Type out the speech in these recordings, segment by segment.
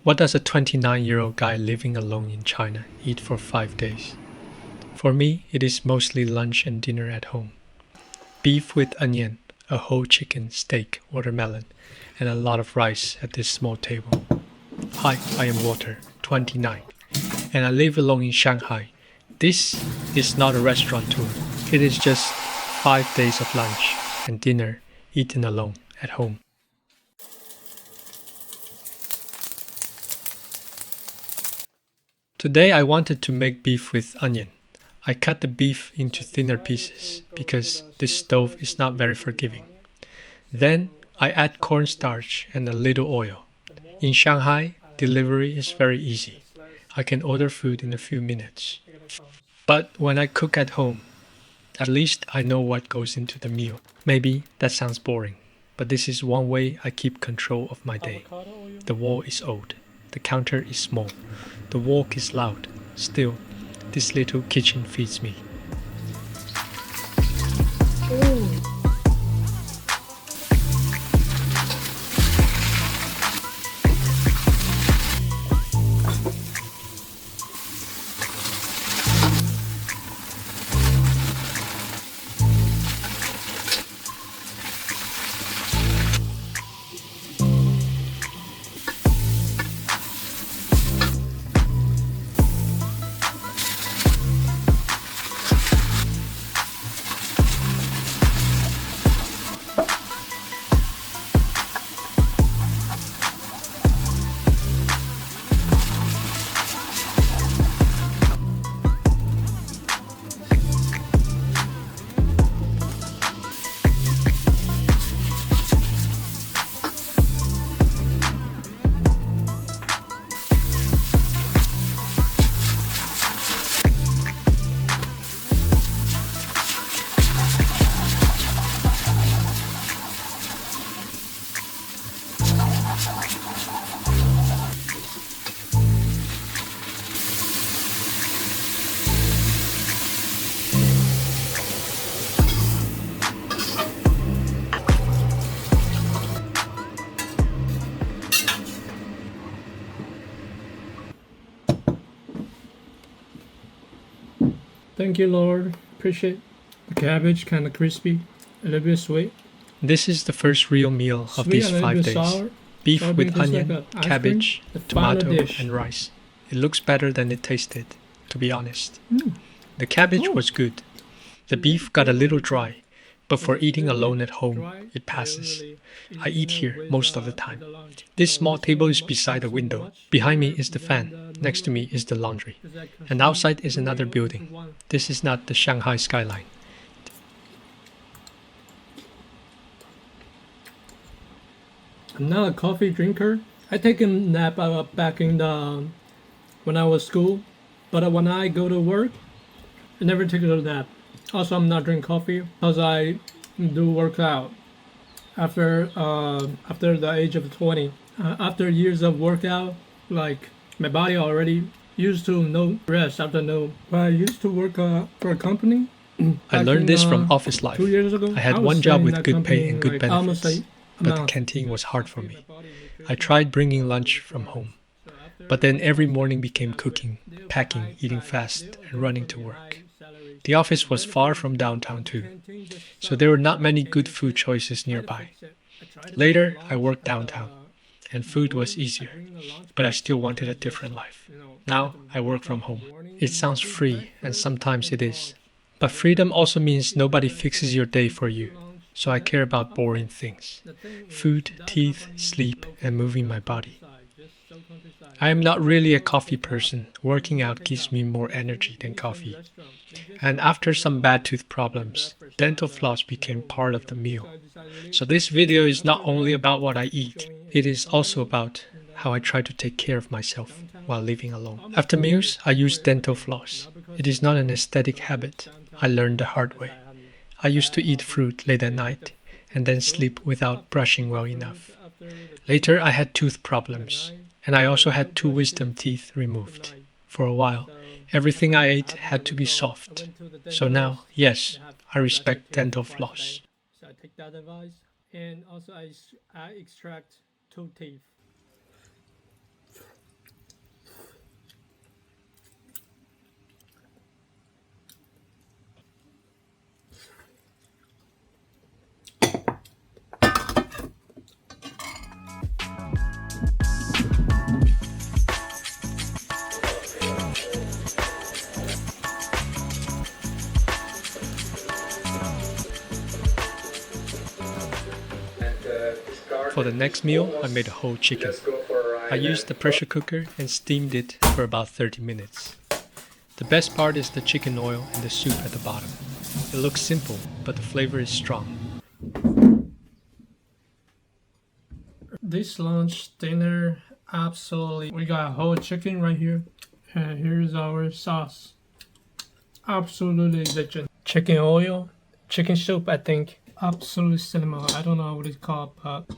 What does a 29-year-old guy living alone in China eat for 5 days? For me, it is mostly lunch and dinner at home. Beef with onion, a whole chicken, steak, watermelon, and a lot of rice at this small table. Hi, I am Walter, 29, and I live alone in Shanghai. This is not a restaurant tour. It is just 5 days of lunch and dinner eaten alone at home. Today I wanted to make beef with onion. I cut the beef into thinner pieces because this stove is not very forgiving. Then I add cornstarch and a little oil. In Shanghai, delivery is very easy. I can order food in a few minutes. But when I cook at home, at least I know what goes into the meal. Maybe that sounds boring, but this is one way I keep control of my day. The wall is old. The counter is small. The walk is loud. Still, this little kitchen feeds me. Thank you, Lord. Appreciate the cabbage, kind of crispy, a little bit sweet. This is the first real meal of Sweet these and a little 5 bit days. sour. Beef Sour with bean tastes onion, like a ice cabbage, cream. The final tomato, dish. and rice. It looks better than it tasted, to be honest. Mm. The cabbage Oh. was good. The beef got a little dry, but for eating alone at home, it passes. I eat here most of the time. This small table is beside a window. Behind me is the fan. Next to me is the laundry. And outside is another building. This is not the Shanghai skyline. I'm not a coffee drinker. I take a nap back in the when I was school, but when I go to work, I never take a nap. Also, I'm not drinking coffee because I do work out after the age of 20. After years of workout, like my body already used to no rest after no. But I used to work for a company. I back learned in, this from office life. 2 years ago. I had was one job staying in with that good pay company, and good like, almost benefits, a but the month. canteen was hard for me. I tried bringing lunch from home, but then every morning became cooking, packing, eating fast, and running to work. The office was far from downtown too, so there were not many good food choices nearby. Later, I worked downtown, and food was easier, but I still wanted a different life. Now, I work from home. It sounds free, and sometimes it is. But freedom also means nobody fixes your day for you, so I care about boring things. Food, teeth, sleep, and moving my body. I am not really a coffee person. Working out gives me more energy than coffee. And after some bad tooth problems, dental floss became part of the meal. So this video is not only about what I eat, it is also about how I try to take care of myself while living alone. After meals, I use dental floss. It is not an aesthetic habit. I learned the hard way. I used to eat fruit late at night and then sleep without brushing well enough. Later, I had tooth problems, and I also had 2 wisdom teeth removed. For a while, everything I ate had to be soft. So now, yes, I respect dental floss. So I take that advice, and also I extract 2 teeth. For the next meal, I made a whole chicken. I used the pressure cooker and steamed it for about 30 minutes. The best part is the chicken oil and the soup at the bottom. It looks simple, but the flavor is strong. This lunch dinner, absolutely. We got a whole chicken right here. And here's our sauce. Absolutely legend. Chicken oil, chicken soup, I think. Absolutely cinema. I don't know what it's called, but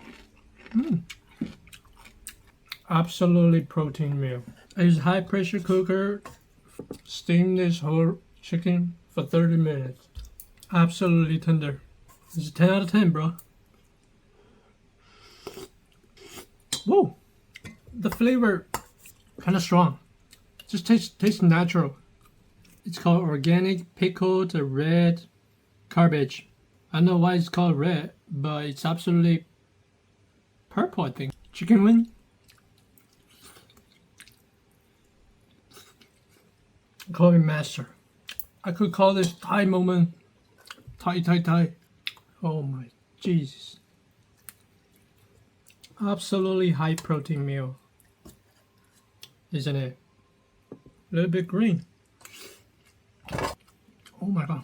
absolutely protein meal. I use high pressure cooker, steam this whole chicken for 30 minutes. Absolutely tender. It's a 10 out of 10, bro. Whoa, the flavor kind of strong. Just tastes natural. It's called organic pickled red cabbage. I don't know why it's called red, but it's absolutely purple, I think. Chicken wing. Call me master. I could call this Thai moment. Thai. Oh my Jesus. Absolutely high protein meal, isn't it? A little bit green. Oh my god.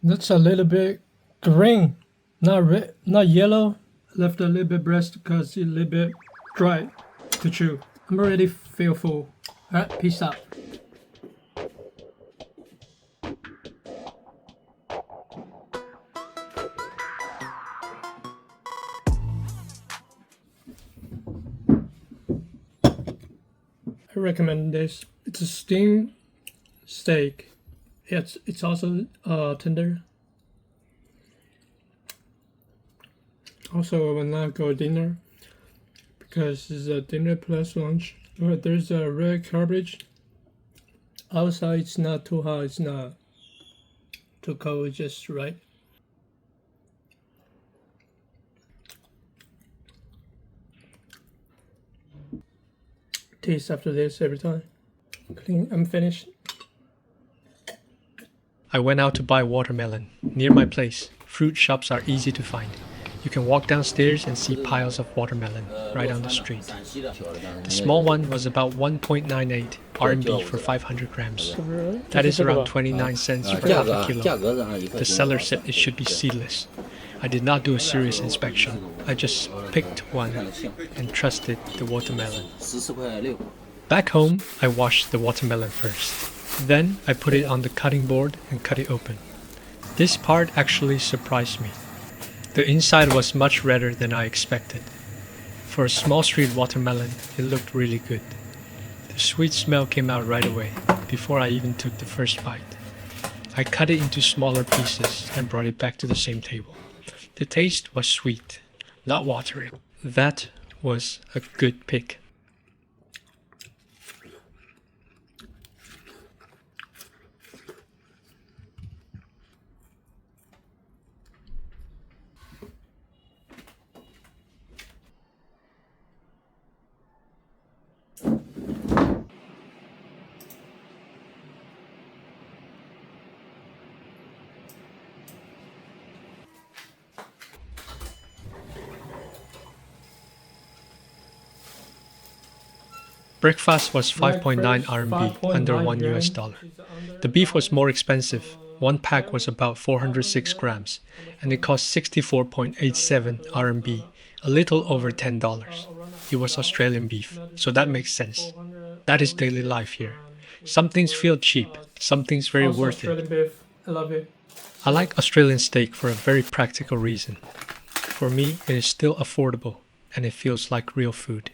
That's a little bit green, not red, not yellow. Left a little bit breast because it's a little bit dry to chew. I'm already feel full. Alright, peace out. I recommend this. It's a steamed steak. It's also tender. Also, I will not go dinner because it's a dinner plus lunch. But there's a red cabbage. Outside, it's not too hot. It's not too cold. Just right. Taste after this every time. Clean. I'm finished. I went out to buy watermelon. Near my place, fruit shops are easy to find. You can walk downstairs and see piles of watermelon right on the street. The small one was about 1.98 RMB for 500 grams. That is around 29 cents for half a kilo. The seller said it should be seedless. I did not do a serious inspection. I just picked one and trusted the watermelon. Back home, I washed the watermelon first. Then I put it on the cutting board and cut it open. This part actually surprised me. The inside was much redder than I expected. For a small street watermelon, it looked really good. The sweet smell came out right away, before I even took the first bite. I cut it into smaller pieces and brought it back to the same table. The taste was sweet, not watery. That was a good pick. Breakfast was 5.9 RMB, under 1 US dollar. The beef was more expensive. One pack was about 406 grams, and it cost 64.87 RMB, a little over $10. It was Australian beef, so that makes sense. That is daily life here. Some things feel cheap, some things very worth it. I love it. I like Australian steak for a very practical reason. For me, it is still affordable, and it feels like real food.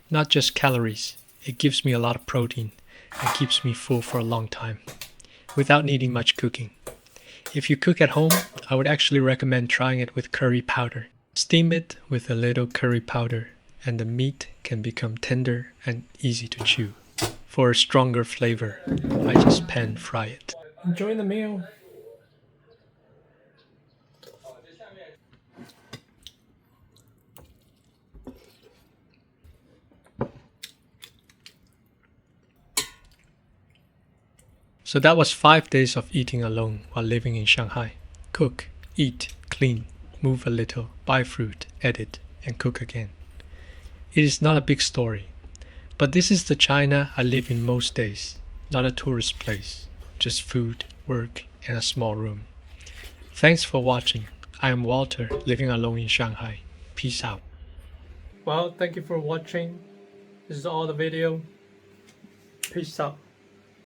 Not just calories. It gives me a lot of protein and keeps me full for a long time, without needing much cooking. If you cook at home, I would actually recommend trying it with curry powder. Steam it with a little curry powder, and the meat can become tender and easy to chew. For a stronger flavor, I just pan fry it. Enjoy the meal. So that was 5 days of eating alone while living in Shanghai. Cook, eat, clean, move a little, buy fruit, edit, and cook again. It is not a big story, but this is the China I live in most days, not a tourist place, just food, work, and a small room. Thanks for watching. I am Walter, living alone in Shanghai. Peace out. Well, thank you for watching. This is all the video. Peace out.